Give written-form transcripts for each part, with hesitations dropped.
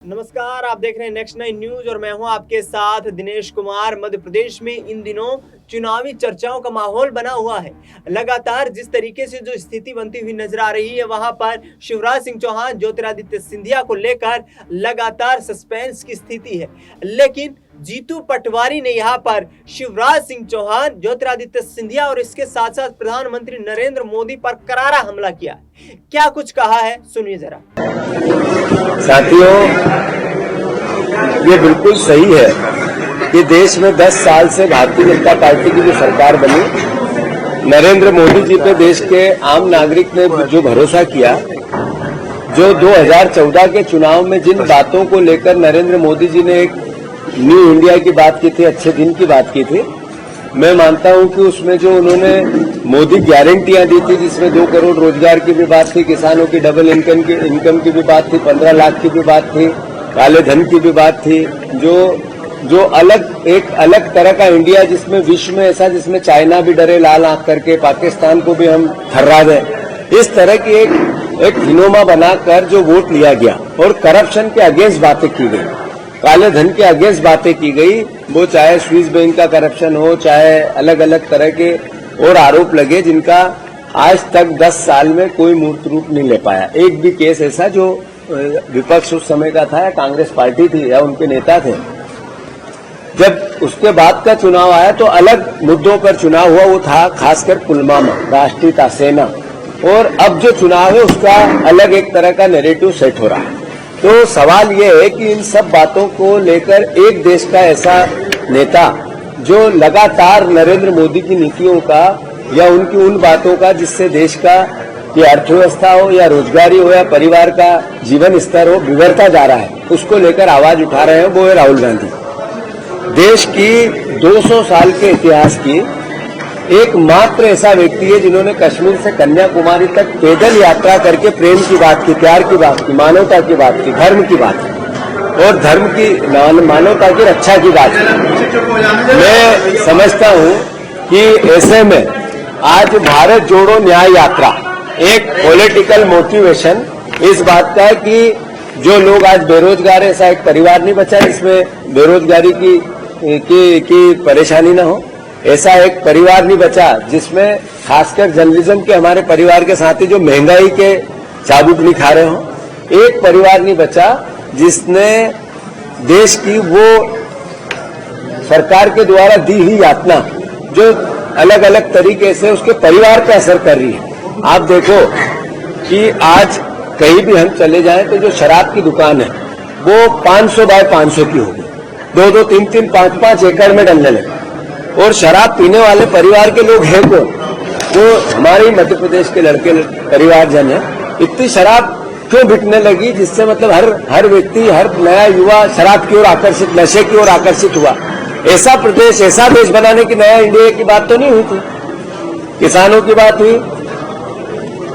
नमस्कार, आप देख रहे हैं नेक्स्ट 9 न्यूज और मैं हूं आपके साथ दिनेश कुमार। मध्य प्रदेश में इन दिनों चुनावी चर्चाओं का माहौल बना हुआ है। लगातार जिस तरीके से जो स्थिति बनती हुई नजर आ रही है, वहां पर शिवराज सिंह चौहान ज्योतिरादित्य सिंधिया को लेकर लगातार सस्पेंस की स्थिति है। लेकिन जीतू पटवारी ने यहां पर शिवराज सिंह चौहान, ज्योतिरादित्य सिंधिया और इसके साथ साथ प्रधानमंत्री नरेंद्र मोदी पर करारा हमला किया। क्या कुछ कहा है, सुनिए जरा। साथियों, ये बिल्कुल सही है कि देश में 10 साल से भारतीय जनता पार्टी की जो सरकार बनी, नरेंद्र मोदी जी पे देश के आम नागरिक ने जो भरोसा किया, जो 2014 के चुनाव में जिन बातों को लेकर नरेंद्र मोदी जी ने एक न्यू इंडिया की बात की थी, अच्छे दिन की बात की थी, मैं मानता हूं कि उसमें जो उन्होंने मोदी गारंटियां दी थी, जिसमें 2 करोड़ रोजगार की भी बात थी, किसानों की डबल इनकम की भी बात थी, 15 लाख की भी बात थी, काले धन की भी बात थी, जो एक अलग तरह का इंडिया, जिसमें विश्व में ऐसा, जिसमें चाइना भी डरे लाल आंख करके, पाकिस्तान को भी हम थर्रा दें, इस तरह की एक हिनोमा बनाकर जो वोट लिया गया और करप्शन के अगेंस्ट बातें की गई, काले धन के अगेंस्ट बातें की गई, वो चाहे स्विस बैंक का करप्शन हो, चाहे अलग अलग तरह के और आरोप लगे, जिनका आज तक 10 साल में कोई मूर्त रूप नहीं ले पाया। एक भी केस ऐसा जो विपक्ष उस समय का था या कांग्रेस पार्टी थी या उनके नेता थे, जब उसके बाद का चुनाव आया तो अलग मुद्दों पर चुनाव हुआ, वो था खासकर पुलवामा, राष्ट्रीय सेना, और अब जो चुनाव है उसका अलग एक तरह का नैरेटिव सेट हो रहा है। तो सवाल ये है कि इन सब बातों को लेकर एक देश का ऐसा नेता जो लगातार नरेंद्र मोदी की नीतियों का या उनकी उन बातों का, जिससे देश का की अर्थव्यवस्था हो या रोजगारी हो या परिवार का जीवन स्तर हो, बिगड़ता जा रहा है, उसको लेकर आवाज उठा रहे हैं, वो है राहुल गांधी। देश की 200 साल के इतिहास की एकमात्र ऐसा व्यक्ति है जिन्होंने कश्मीर से कन्याकुमारी तक पैदल यात्रा करके प्रेम की बात की, प्यार की बात की, मानवता की बात की, धर्म की बात की और धर्म की मानवता की रक्षा की बात की। मैं समझता हूं कि ऐसे में आज भारत जोड़ो न्याय यात्रा एक पॉलिटिकल मोटिवेशन इस बात का है कि जो लोग आज बेरोजगार है, ऐसा एक परिवार नहीं बचा जिसमें बेरोजगारी की परेशानी न हो, ऐसा एक परिवार नहीं बचा जिसमें खासकर जर्नलिज्म के हमारे परिवार के साथी जो महंगाई के चाबुक नहीं खा रहे हो, एक परिवार नहीं बचा जिसने देश की वो सरकार के द्वारा दी हुई यातना जो अलग अलग तरीके से उसके परिवार पर असर कर रही है। आप देखो कि आज कहीं भी हम चले जाएं तो जो शराब की दुकान है वो 500 बाय 500 की होगी, 2-2, 3-3, 5-5 एकड़ में डलने लगे, और शराब पीने वाले परिवार के लोग हैं कौन? वो हमारे मध्य प्रदेश के लड़के परिवारजन है। इतनी शराब क्यों बिकने लगी, जिससे मतलब हर व्यक्ति, हर नया युवा शराब की ओर आकर्षित, नशे की ओर आकर्षित हुआ। ऐसा प्रदेश, ऐसा देश बनाने की नया इंडिया की बात तो नहीं हुई थी, किसानों की बात हुई।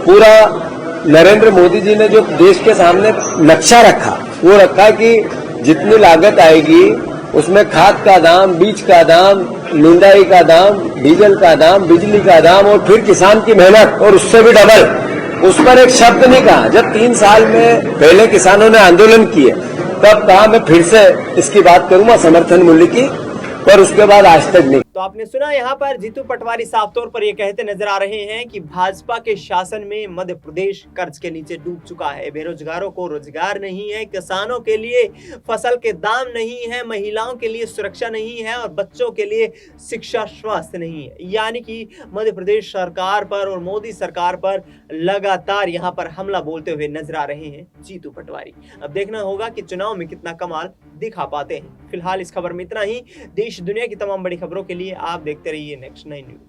पूरा नरेंद्र मोदी जी ने जो देश के सामने नक्शा रखा, वो रखा कि जितनी लागत आएगी उसमें खाद का दाम, बीज का दाम, निंदाई का दाम, डीजल का दाम, बिजली का दाम और फिर किसान की मेहनत और उससे भी डबल, उस पर एक शब्द नहीं कहा। जब 3 साल में पहले किसानों ने आंदोलन किए, तब कहा मैं फिर से इसकी बात करूंगा समर्थन मूल्य की, पर उसके बाद आज तक नहीं। तो आपने सुना, यहाँ पर जीतू पटवारी साफ तौर पर ये कहते नजर आ रहे हैं कि भाजपा के शासन में मध्य प्रदेश कर्ज के नीचे डूब चुका है, बेरोजगारों को रोजगार नहीं है, किसानों के लिए फसल के दाम नहीं है, महिलाओं के लिए सुरक्षा नहीं है और बच्चों के लिए शिक्षा स्वास्थ्य नहीं है। यानी कि मध्य प्रदेश सरकार पर और मोदी सरकार पर लगातार यहाँ पर हमला बोलते हुए नजर आ रहे हैं जीतू पटवारी। अब देखना होगा कि चुनाव में कितना कमाल दिखा पाते हैं। फिलहाल इस खबर में इतना ही। देश दुनिया की तमाम बड़ी खबरों के लिए आप देखते रहिए नेक्स्ट 9 न्यूज।